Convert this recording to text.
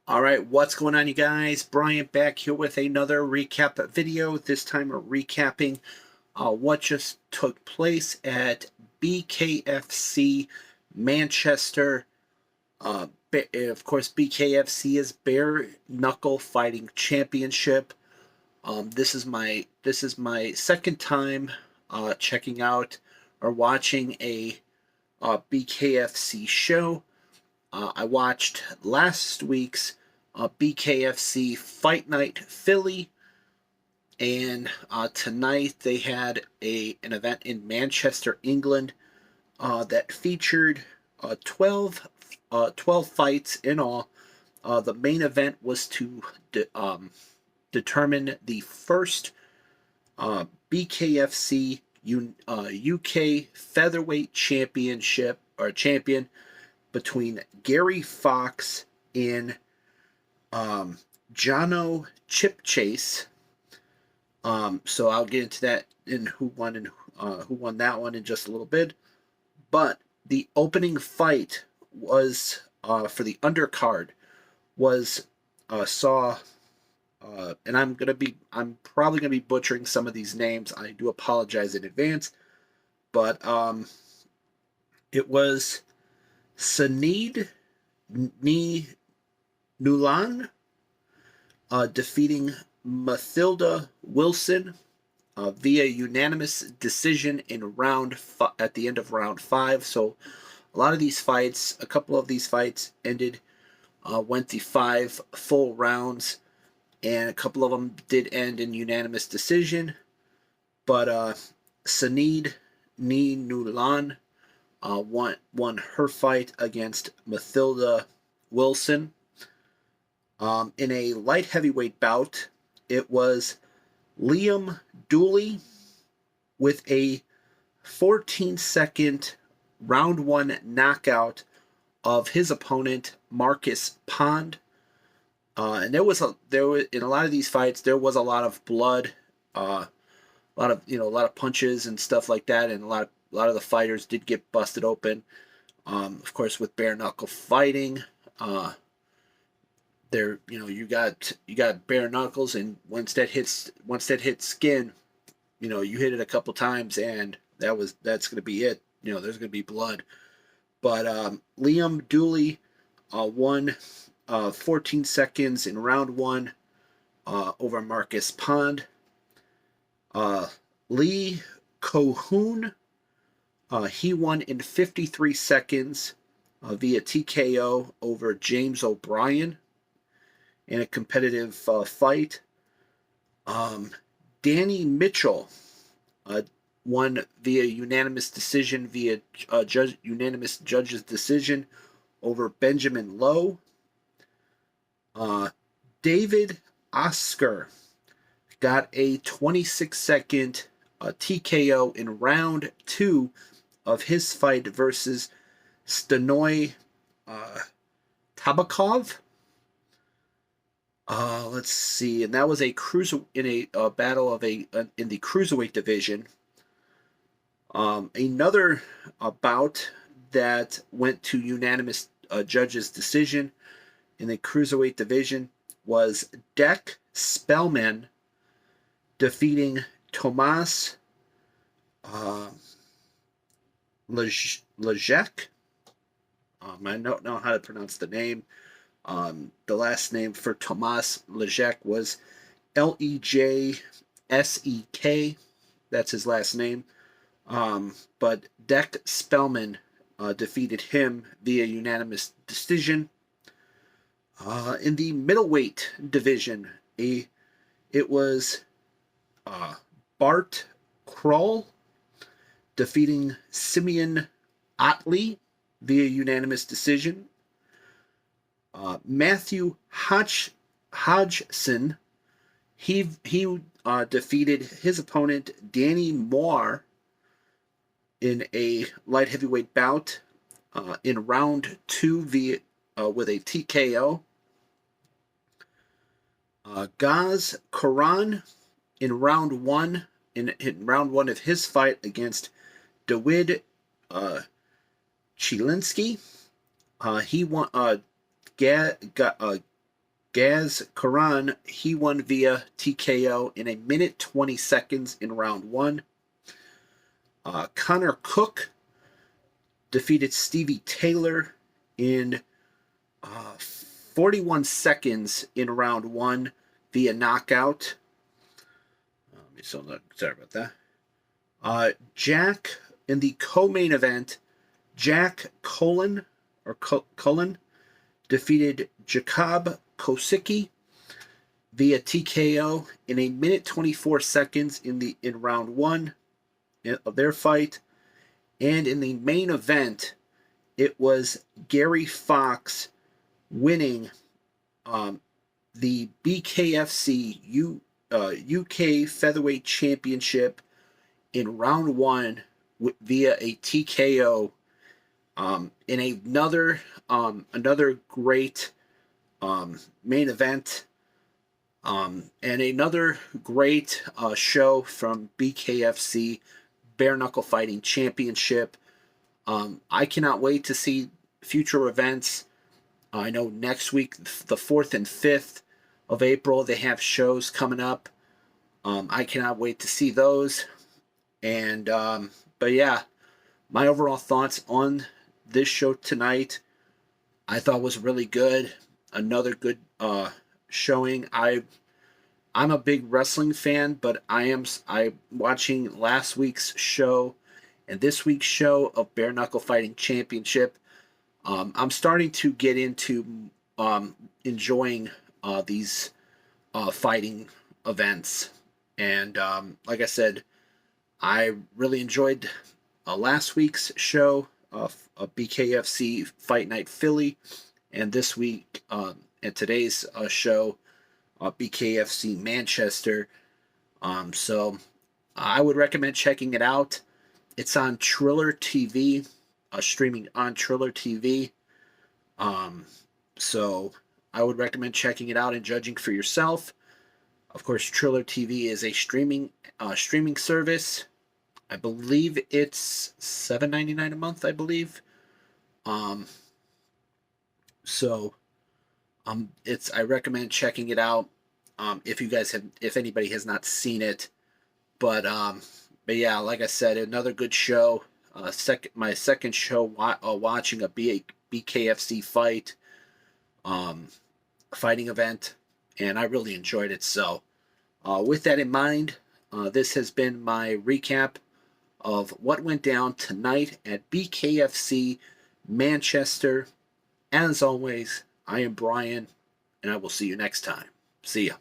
All right, what's going on, you guys? Brian back here with another recap video. This time we're recapping what just took place at Bkfc Manchester. Of course, Bkfc is Bare Knuckle Fighting Championship. This is my second time checking out or watching a BKFC show. I watched last week's BKFC Fight Night Philly, and tonight they had an event in Manchester, England, that featured 12 fights in all. The main event was to determine the first BKFC UK featherweight championship or champion between Gary Fox and Jono Chip Chase. So I'll get into that in who won that one in just a little bit. But the opening fight was for the undercard was saw and I'm probably gonna be butchering some of these names. I do apologize in advance, but it was Sanid Nulan defeating Mathilda Wilson via unanimous decision in at the end of round 5. So a couple of these fights went the 5 full rounds, and a couple of them did end in unanimous decision. But Sanid Nulan won her fight against Mathilda Wilson. In a light heavyweight bout, it was Liam Dooley with a 14-second round 1 knockout of his opponent Marcus Pond. And in a lot of these fights there was a lot of blood, a lot of punches and stuff like that, and a lot of the fighters did get busted open. Of course, with bare knuckle fighting, you got bare knuckles, and once that hits skin, you hit it a couple times, and that's gonna be it. There's gonna be blood. But Liam Dooley won 14 seconds in round 1 over Marcus Pond. Lee Cohoon, he won in 53 seconds via TKO over James O'Brien in a competitive fight. Danny Mitchell won via unanimous decision unanimous judge's decision over Benjamin Lowe. David Oscar got a 26-second TKO in round 2 of his fight versus Stanoy Tabakov. Let's see, and that was a battle in the cruiserweight division. Another bout that went to unanimous judge's decision in the cruiserweight division was Dek Spellman defeating Tomas Lejek. I don't know how to pronounce the name. The last name for Tomas Lejek was Lejsek. That's his last name. But Dek Spellman defeated him via unanimous decision. In the middleweight division, it was Bart Kroll defeating Simeon Otley via unanimous decision. Matthew Hodgson, he defeated his opponent Danny Moore in a light heavyweight bout in round 2 with a TKO. Gaz Karan in round 1 of his fight against Dawid Chilinski. He won. Gaz Karan, he won via TKO in 1 minute 20 seconds in round 1. Connor Cook defeated Stevie Taylor in 41 seconds in round 1 via knockout. Sorry about that. Jack, in the co-main event, Jack Cullen defeated Jacob Kosicki via TKO in 1 minute 24 seconds in round 1 of their fight. And in the main event, it was Gary Fox winning the BKFC UK Featherweight Championship in round 1 via a TKO in another great main event and another great show from BKFC Bare Knuckle Fighting Championship. I cannot wait to see future events. I know next week, the 4th and 5th of April, they have shows coming up. I cannot wait to see those. And but yeah, my overall thoughts on this show tonight, I thought was really good. Another good showing. I'm a big wrestling fan, but I'm watching last week's show and this week's show of Bare Knuckle Fighting Championship. I'm starting to get into enjoying these fighting events, and like I said, I really enjoyed last week's show of BKFC Fight Night Philly, and this week and today's show, BKFC Manchester. So I would recommend checking it out. It's on Triller TV, streaming on Triller TV. So I would recommend checking it out and judging for yourself. Of course, Triller TV is a streaming service. I believe it's $7.99 a month, I believe. So I recommend checking it out if anybody has not seen it. But yeah, like I said, another good show. My second show watching a BKFC fighting event, and I really enjoyed it. So with that in mind, this has been my recap of what went down tonight at BKFC Manchester. As always, I am Brian, and I will see you next time. See ya.